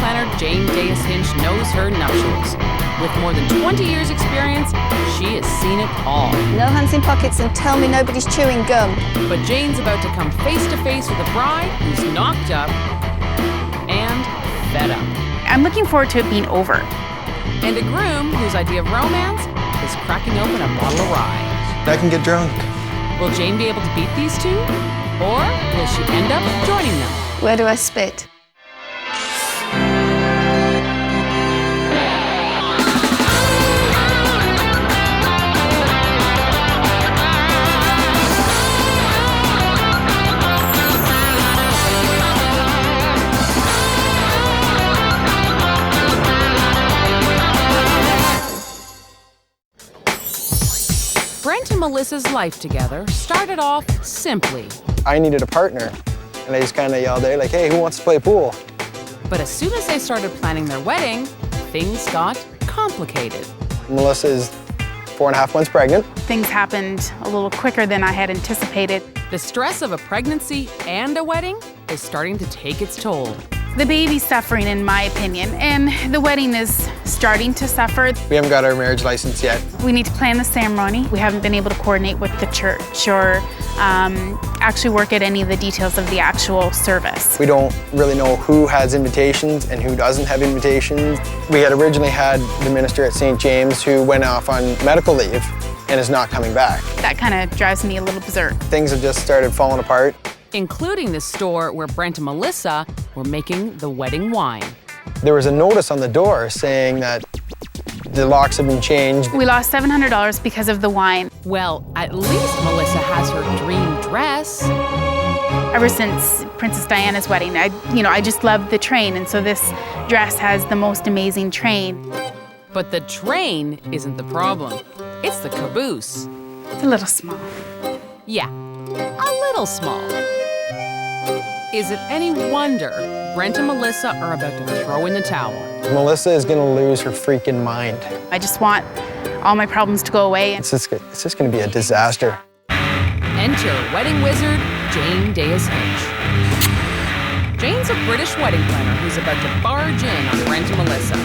planner Jane Dayus-Hinch knows her nuptials. With more than 20 years' experience, she has seen it all. No hands in pockets and tell me nobody's chewing gum. But Jane's about to come face to face with a bride who's knocked up and fed up. I'm looking forward to it being over. And a groom whose idea of romance is cracking open a bottle of rye. I can get drunk. Will Jane be able to beat these two? Or will she end up joining them? Where do I spit? Brent and Melissa's life together started off simply. I needed a partner, and I just kind of yelled out, like, hey, who wants to play pool? But as soon as they started planning their wedding, things got complicated. Melissa is 4.5 months pregnant. Things happened a little quicker than I had anticipated. The stress of a pregnancy and a wedding is starting to take its toll. The baby's suffering, in my opinion, and the wedding is starting to suffer. We haven't got our marriage license yet. We need to plan the ceremony. We haven't been able to coordinate with the church or actually work at any of the details of the actual service. We don't really know who has invitations and who doesn't have invitations. We had originally had the minister at St. James who went off on medical leave and is not coming back. That kind of drives me a little berserk. Things have just started falling apart. Including the store where Brent and Melissa were making the wedding wine. There was a notice on the door saying that the locks have been changed. We lost $700 because of the wine. Well, at least Melissa has her dream dress. Ever since Princess Diana's wedding, I just loved the train, and so this dress has the most amazing train. But the train isn't the problem. It's the caboose. It's a little small. Yeah, a little small. Is it any wonder Brent and Melissa are about to throw in the towel? Melissa is going to lose her freaking mind. I just want all my problems to go away. It's just going to be a disaster. Enter wedding wizard Jane Dayus-Hinch. Jane's a British wedding planner who's about to barge in on Brent and Melissa.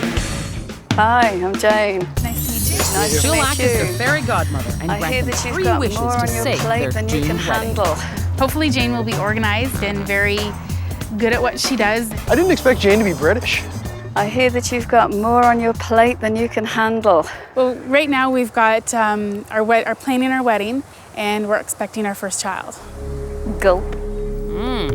Hi, I'm Jane. Nice to meet you. Nice She'll to meet act you. as their fairy godmother and I hear grant them that you've 3 got wishes more to on your save plate their than you doomed can wedding. handle. Hopefully Jane will be organized and very good at what she does. I didn't expect Jane to be British. I hear that you've got more on your plate than you can handle. Well, right now we've got our planning our wedding, and we're expecting our first child. Gulp.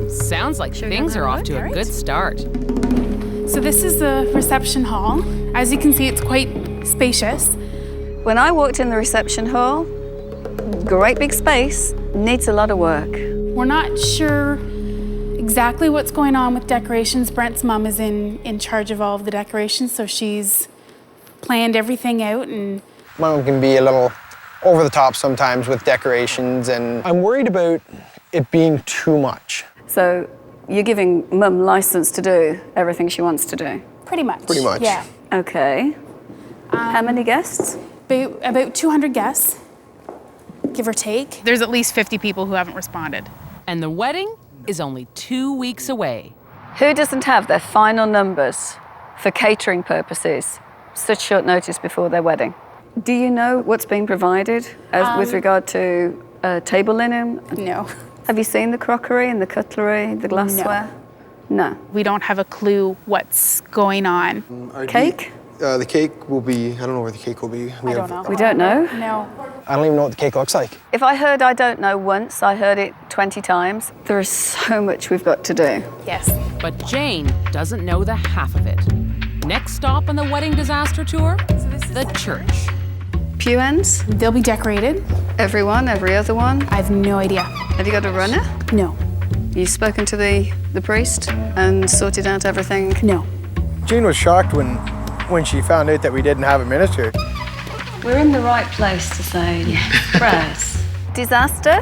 Sounds like things are off to a good start. So this is the reception hall. As you can see, it's quite spacious. When I walked in the reception hall, great big space, needs a lot of work. We're not sure exactly what's going on with decorations. Brent's mom is in charge of all of the decorations, so she's planned everything out. And My mom can be a little over the top sometimes with decorations, and I'm worried about it being too much. So you're giving Mum license to do everything she wants to do? pretty much. Pretty much. Yeah. Okay. How many guests? About 200 guests, give or take. There's at least 50 people who haven't responded. And the wedding is only 2 weeks away. Who doesn't have their final numbers for catering purposes such short notice before their wedding? Do you know what's being provided with regard to table linen? No. Have you seen the crockery and the cutlery, the glassware? No. We don't have a clue what's going on. Cake? The cake will be, I don't know where the cake will be. I don't know. We don't know? No. I don't even know what the cake looks like. If I heard I don't know once, I heard it 20 times. There is so much we've got to do. Yes. But Jane doesn't know the half of it. Next stop on the wedding disaster tour, the church. Pew ends? They'll be decorated. Every one, every other one? I have no idea. Have you got a runner? No. You've spoken to the priest and sorted out everything? No. Jane was shocked when she found out that we didn't have a minister. We're in the right place to say prayers. Disaster?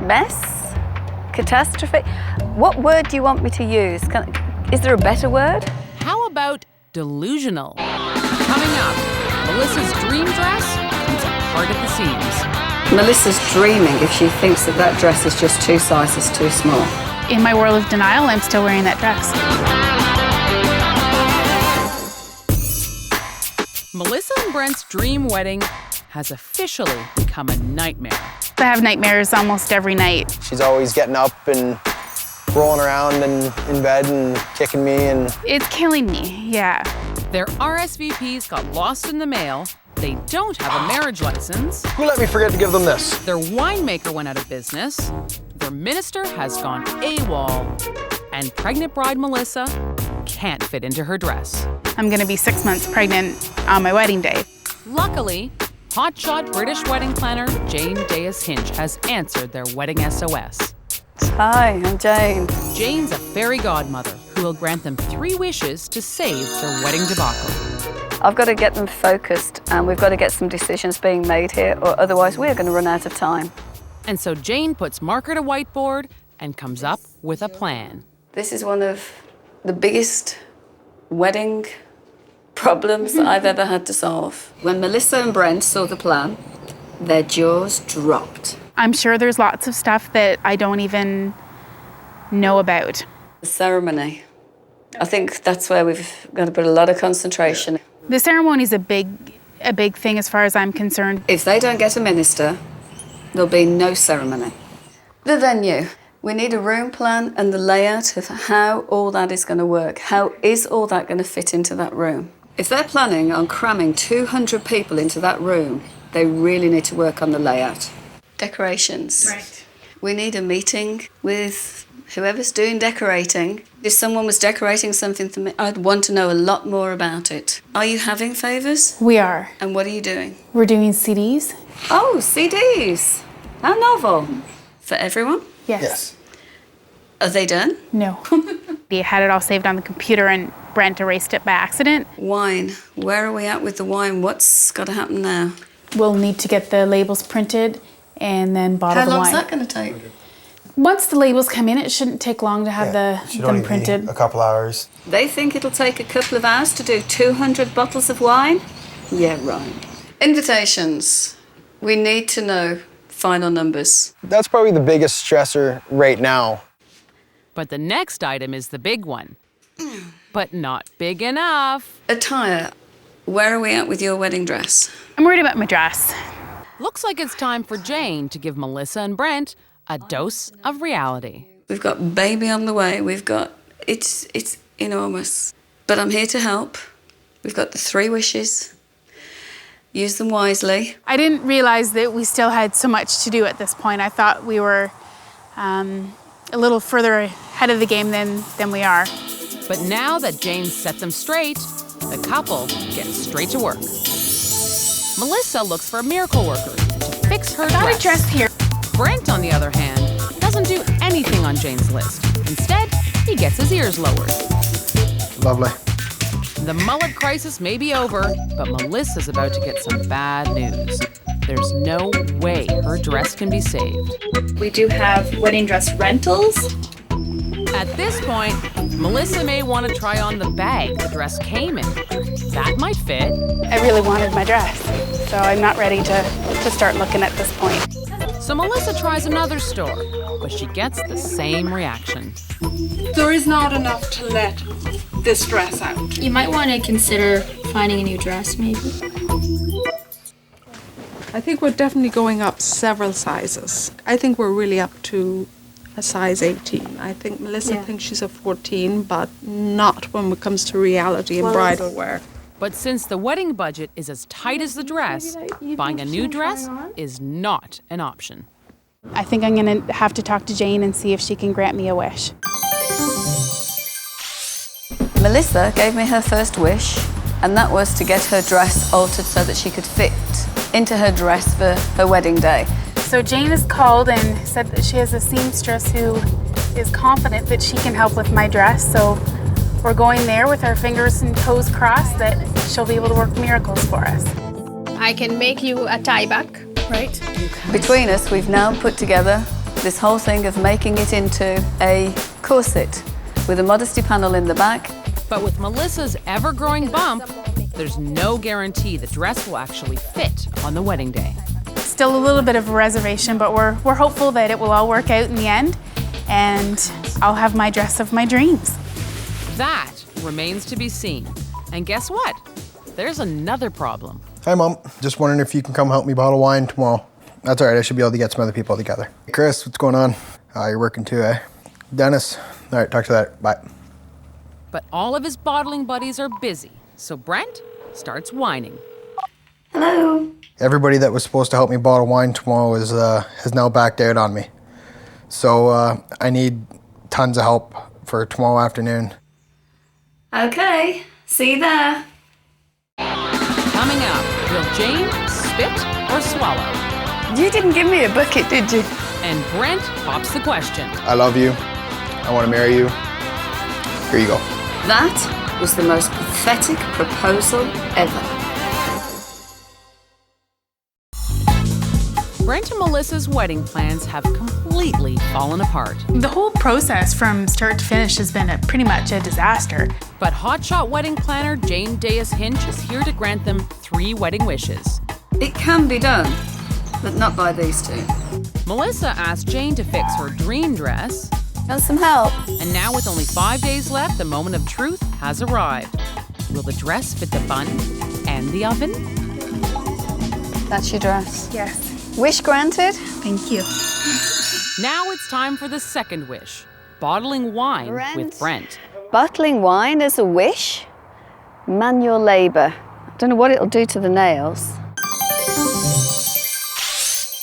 Mess? Catastrophe? What word do you want me to use? Is there a better word? How about delusional? Coming up, Melissa's dream dress comes apart at the seams. Melissa's dreaming if she thinks that dress is just 2 sizes too small. In my world of denial, I'm still wearing that dress. Melisa and Brent's dream wedding has officially become a nightmare. I have nightmares almost every night. She's always getting up and rolling around and in bed and kicking me, and It's killing me, yeah. Their RSVPs got lost in the mail. They don't have a marriage license. who let me forget to give them this? Their winemaker went out of business. Their minister has gone AWOL. And pregnant bride Melisa can't fit into her dress. I'm gonna be 6 months pregnant on my wedding day. Luckily, hotshot British wedding planner Jane Dayus-Hinch has answered their wedding SOS. Hi, I'm Jane. Jane's a fairy godmother who will grant them 3 wishes to save their wedding debacle. I've got to get them focused and we've got to get some decisions being made here or otherwise we're going to run out of time. And so Jane puts marker to whiteboard and comes up with a plan. This is one of the biggest wedding problems that I've ever had to solve. When Melisa and Brent saw the plan, their jaws dropped. I'm sure there's lots of stuff that I don't even know about. The ceremony. I think that's where we've got to put a lot of concentration. The ceremony is a big thing as far as I'm concerned. If they don't get a minister, there'll be no ceremony. The venue. We need a room plan and the layout of how all that is going to work. How is all that going to fit into that room? If they're planning on cramming 200 people into that room, they really need to work on the layout. Decorations. Right. We need a meeting with whoever's doing decorating. If someone was decorating something for me, I'd want to know a lot more about it. Are you having favours? We are. And what are you doing? We're doing CDs. Oh, CDs. How novel. For everyone? Yes. Are they done? No. We had it all saved on the computer and Brent erased it by accident. Wine. Where are we at with the wine? What's got to happen now? We'll need to get the labels printed and then bottle How the long wine. is that going to take? Once the labels come in, it shouldn't take long to have them printed. A couple hours. They think it'll take a couple of hours to do 200 bottles of wine? Yeah, right. Invitations. We need to know final numbers. That's probably the biggest stressor right now. But the next item is the big one. But not big enough. Attire. Where are we at with your wedding dress? I'm worried about my dress. Looks like it's time for Jane to give Melisa and Brent a dose of reality. We've got baby on the way. We've got... It's enormous. But I'm here to help. We've got the 3 wishes. Use them wisely. I didn't realize that we still had so much to do at this point. I thought we were a little further ahead of the game than we are. But now that Jane set them straight, the couple gets straight to work. Melisa looks for a miracle worker to fix her Got dress. a dress here. Brent, on the other hand, doesn't do anything on Jane's list. Instead, he gets his ears lowered. Lovely. The mullet crisis may be over, but Melissa's about to get some bad news. There's no way her dress can be saved. We do have wedding dress rentals. At this point, Melisa may want to try on the bag the dress came in. That might fit. I really wanted my dress, so I'm not ready to start looking at this point. So Melisa tries another store, but she gets the same reaction. There is not enough to let this dress out. You might want to consider finding a new dress, maybe. I think we're definitely going up several sizes. I think we're really up to a size 18. I think Melisa thinks she's a 14, but not when it comes to reality and bridal wear. But since the wedding budget is as tight as the dress, buying a new dress is not an option. I think I'm going to have to talk to Jane and see if she can grant me a wish. Melisa gave me her first wish, and that was to get her dress altered so that she could fit into her dress for her wedding day. So Jane has called and said that she has a seamstress who is confident that she can help with my dress. So we're going there with our fingers and toes crossed that she'll be able to work miracles for us. I can make you a tie back. Right? Between us, we've now put together this whole thing of making it into a corset with a modesty panel in the back. But with Melissa's ever-growing bump, there's no guarantee the dress will actually fit on the wedding day. Still a little bit of a reservation, but we're hopeful that it will all work out in the end, and I'll have my dress of my dreams. That remains to be seen. And guess what? there's another problem. Hi, Mom. Just wondering if you can come help me bottle wine tomorrow. That's all right. I should be able to get some other people together. Chris, what's going on? You're working too, eh? Dennis. All right, talk to you later. Bye. But all of his bottling buddies are busy, so Brent starts whining. Hello. Everybody that was supposed to help me bottle wine tomorrow has now backed out on me. So I need tons of help for tomorrow afternoon. Okay, see you there. Coming up, will Jane spit or swallow? You didn't give me a bucket, did you? And Brent pops the question. I love you. I want to marry you. Here you go. That was the most pathetic proposal ever. Brent and Melissa's wedding plans have completely fallen apart. The whole process from start to finish has been pretty much a disaster. But hotshot wedding planner Jane Dayus-Hinch is here to grant them 3 wedding wishes. It can be done, but not by these two. Melissa asked Jane to fix her dream dress, Want some help? and now with only 5 days left, the moment of truth has arrived. Will the dress fit the bun and the oven? That's your dress. Yes. Wish granted? Thank you. Now it's time for the second wish, bottling wine with Brent. Bottling wine as a wish? Manual labour. I don't know what it'll do to the nails.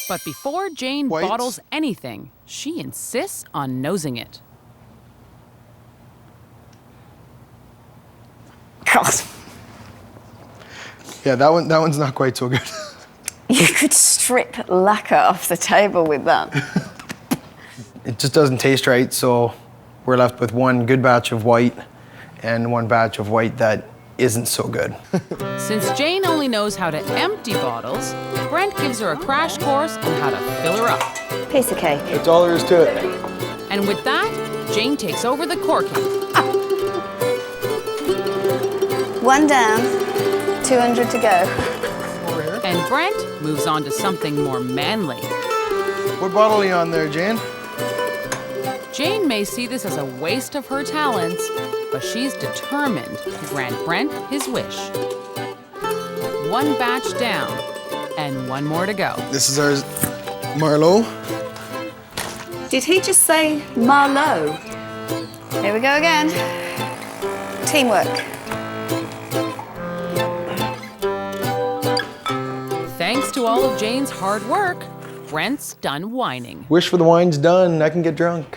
But before Jane Whites. bottles anything, she insists on nosing it. God, Yeah, that one's not quite so good. you could strip lacquer off the table with that. It just doesn't taste right, so we're left with one good batch of white and one batch of white that isn't so good. Since Jane only knows how to empty bottles, Brent gives her a crash course on how to fill her up. Piece of cake. That's all there is to it. And with that, Jane takes over the corking. One down, 200 to go. And Brent moves on to something more manly. What bottle are you on there, Jane? Jane may see this as a waste of her talents, but she's determined to grant Brent his wish. 1 batch down, and 1 more to go. This is ours, Marlowe. Did he just say Marlowe? Here we go again. Teamwork. Thanks to all of Jane's hard work, Brent's done whining. Wish for the wine's done, I can get drunk.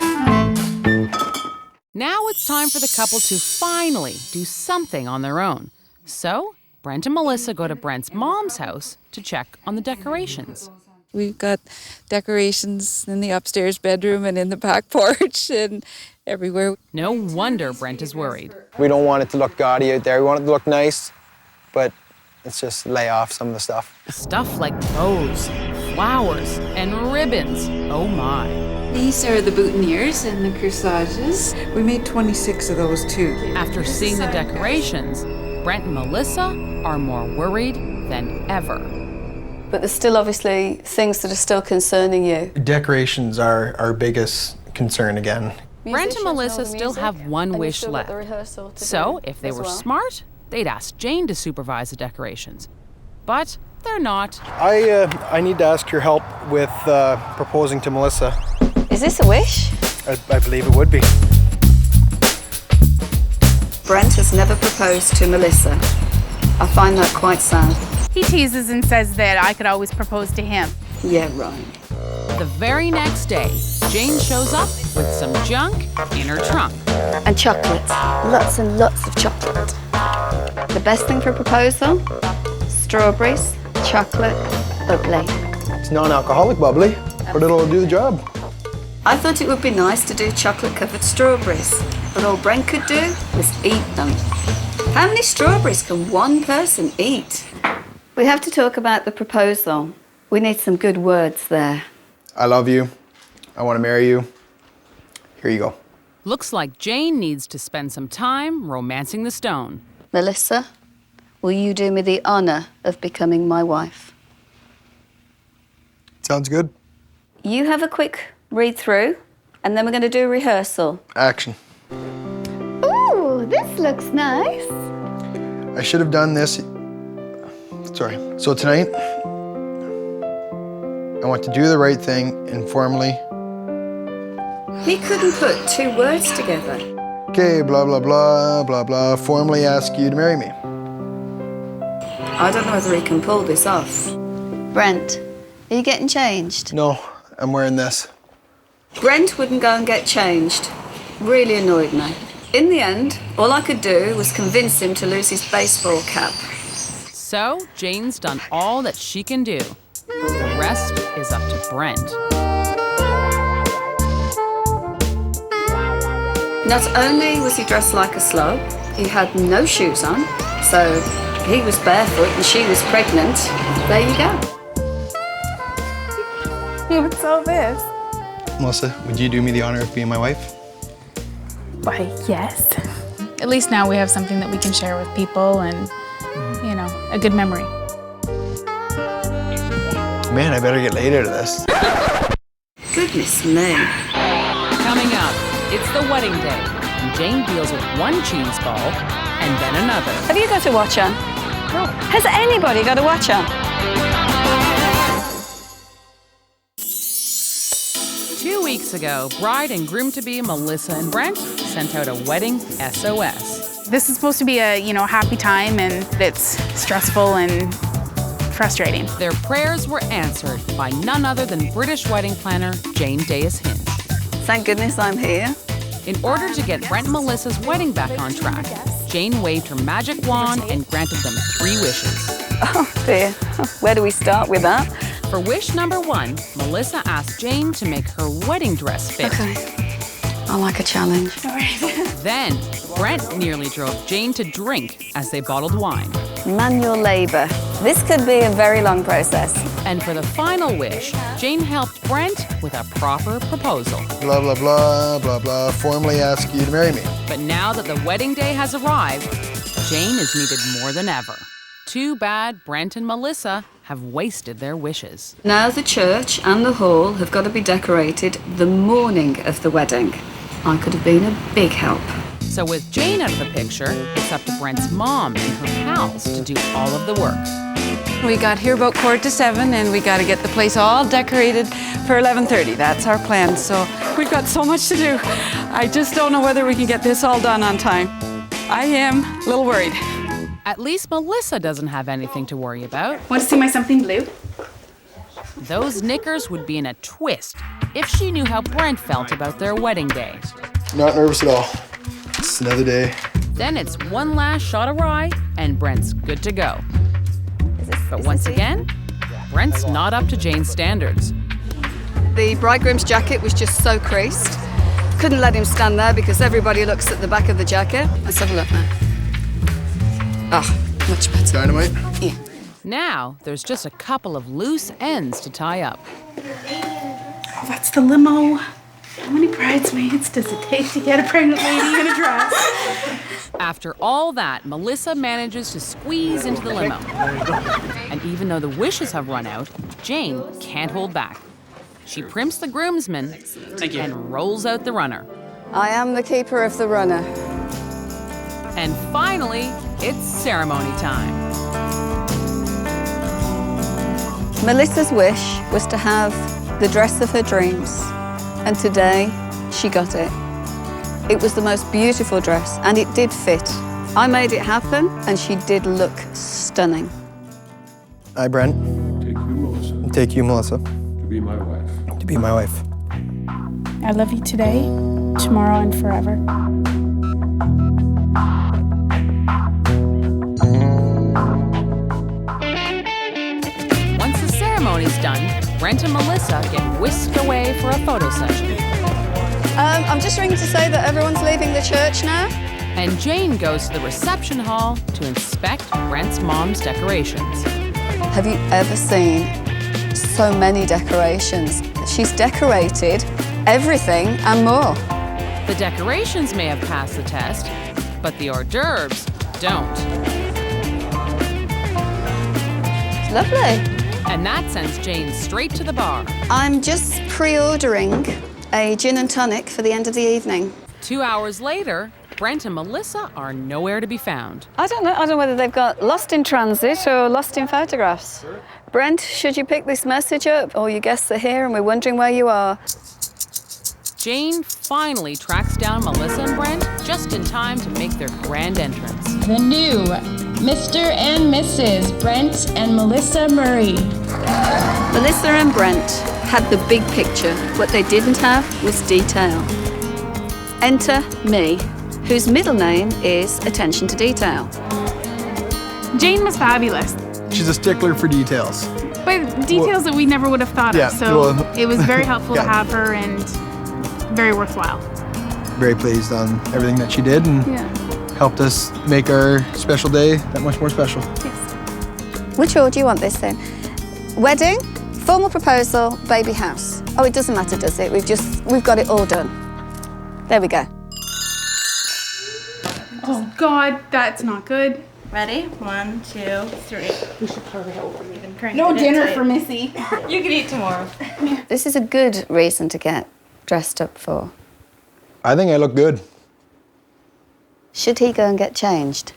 Now it's time for the couple to finally do something on their own. So, Brent and Melissa go to Brent's mom's house to check on the decorations. We've got decorations in the upstairs bedroom and in the back porch and everywhere. No wonder Brent is worried. We don't want it to look gaudy out there. We want it to look nice, but let's just lay off some of the stuff. Stuff like bows, flowers, and ribbons. Oh my. These are the boutonnieres and the corsages. We made 26 of those too. After seeing the decorations, Brent and Melissa are more worried than ever. But there's still obviously things that are still concerning you. Decorations are our biggest concern again. Brent and Melissa still have 1 wish left. So, if they were smart, they'd ask Jane to supervise the decorations. But they're not. I need to ask your help with proposing to Melissa. Is this a wish? I believe it would be. Brent has never proposed to Melissa. I find that quite sad. He teases and says that I could always propose to him. Yeah, right. The very next day, Jane shows up with some junk in her trunk. And chocolate. Lots and lots of chocolate. The best thing for a proposal? Strawberries, chocolate, bubbly. It's non-alcoholic bubbly, but it'll do the job. I thought it would be nice to do chocolate-covered strawberries, but all Brent could do was eat them. How many strawberries can one person eat? We have to talk about the proposal. We need some good words there. I love you. I want to marry you. Here you go. Looks like Jane needs to spend some time romancing the stone. Melissa, will you do me the honor of becoming my wife? Sounds good. You have a quick read through, and then we're going to do a rehearsal. Action. Ooh, this looks nice. I should have done this Sorry. So tonight, I want to do the right thing and formally. He couldn't put two words together. Okay, blah, blah, blah, blah, blah. Formally ask you to marry me. I don't know whether he can pull this off. Brent, are you getting changed? No, I'm wearing this. Brent wouldn't go and get changed. Really annoyed me. In the end, all I could do was convince him to lose his baseball cap. So Jane's done all that she can do. The rest is up to Brent. Not only was he dressed like a slob, he had no shoes on, so he was barefoot and she was pregnant. There you go. What's all this? Melissa, would you do me the honor of being my wife? Why, yes. At least now we have something that we can share with people and, you know, a good memory. Man, I better get laid out of this. Goodness me. Coming up, it's the wedding day, and Jane deals with one cheese ball and then another. Have you got a watch on? No. Has anybody got a watch on? 2 weeks ago, bride and groom-to-be Melisa and Brent sent out a wedding SOS. This is supposed to be a, happy time, and it's stressful and frustrating. Their prayers were answered by none other than British wedding planner Jane Dayus-Hinch. Thank goodness I'm here. In order to get Brent and Melissa's wedding back on track, Jane waved her magic wand and granted them 3 wishes. Oh dear, where do we start with that? For wish number 1, Melisa asked Jane to make her wedding dress fit. Okay, I like a challenge. Then, Brent nearly drove Jane to drink as they bottled wine. Manual labor. This could be a very long process. And for the final wish, Jane helped Brent with a proper proposal. Blah, blah, blah, blah, blah. Formally ask you to marry me. But now that the wedding day has arrived, Jane is needed more than ever. Too bad Brent and Melisa have wasted their wishes. Now the church and the hall have got to be decorated the morning of the wedding. I could have been a big help. So with Jane out of the picture, it's up to Brent's mom and her pals to do all of the work. We got here about 6:45, and we got to get the place all decorated for 11:30. That's our plan. So we've got so much to do. I just don't know whether we can get this all done on time. I am a little worried. At least Melisa doesn't have anything to worry about. Want to see my something blue? Those knickers would be in a twist if she knew how Brent felt about their wedding day. Not nervous at all. It's another day. Then it's one last shot of rye, and Brent's good to go. But once again, Brent's not up to Jane's standards. The bridegroom's jacket was just so creased. Couldn't let him stand there because everybody looks at the back of the jacket. Let's have a look now. Ah, much better. Dynamite? Yeah. Now, there's just a couple of loose ends to tie up. Oh, that's the limo. How many bridesmaids does it take to get a pregnant lady in a dress? After all that, Melisa manages to squeeze into the limo. And even though the wishes have run out, Jane can't hold back. She primps the groomsmen and rolls out the runner. I am the keeper of the runner. And finally, it's ceremony time. Melissa's wish was to have the dress of her dreams. And today, she got it. It was the most beautiful dress, and it did fit. I made it happen, and she did look stunning. I, Brent. Take you, Melissa. Take you, Melissa. To be my wife. To be my wife. I love you today, tomorrow, and forever. Once the ceremony's done, Brent and Melisa get whisked away for a photo session. I'm just ringing to say that everyone's leaving the church now. And Jane goes to the reception hall to inspect Brent's mom's decorations. Have you ever seen so many decorations? She's decorated everything and more. The decorations may have passed the test, but the hors d'oeuvres don't. It's lovely. And that sends Jane straight to the bar. I'm just pre-ordering a gin and tonic for the end of the evening. 2 hours later, Brent and Melissa are nowhere to be found. I don't know whether they've got lost in transit or lost in photographs. Brent, should you pick this message up? All your guests are here and we're wondering where you are. Jane finally tracks down Melissa and Brent just in time to make their grand entrance. The new Mr. and Mrs. Brent and Melissa Murray. Melissa and Brent had the big picture. What they didn't have was detail. Enter me, whose middle name is attention to detail. Jane was fabulous, She's a stickler for details. but details that we never would have thought Yeah, of. So well, it was very helpful to yeah. have her and very worthwhile. Very pleased on everything that she did and helped us make our special day that much more special. Which order do you want this in? Wedding, formal proposal, baby house. Oh, it doesn't matter, does it? We've got it all done. There we go. Oh God, that's not good. Ready? 1, 2, 3. We should hurry over. No dinner for Missy. You can eat tomorrow. This is a good reason to get dressed up for. I think I look good. Should he go and get changed?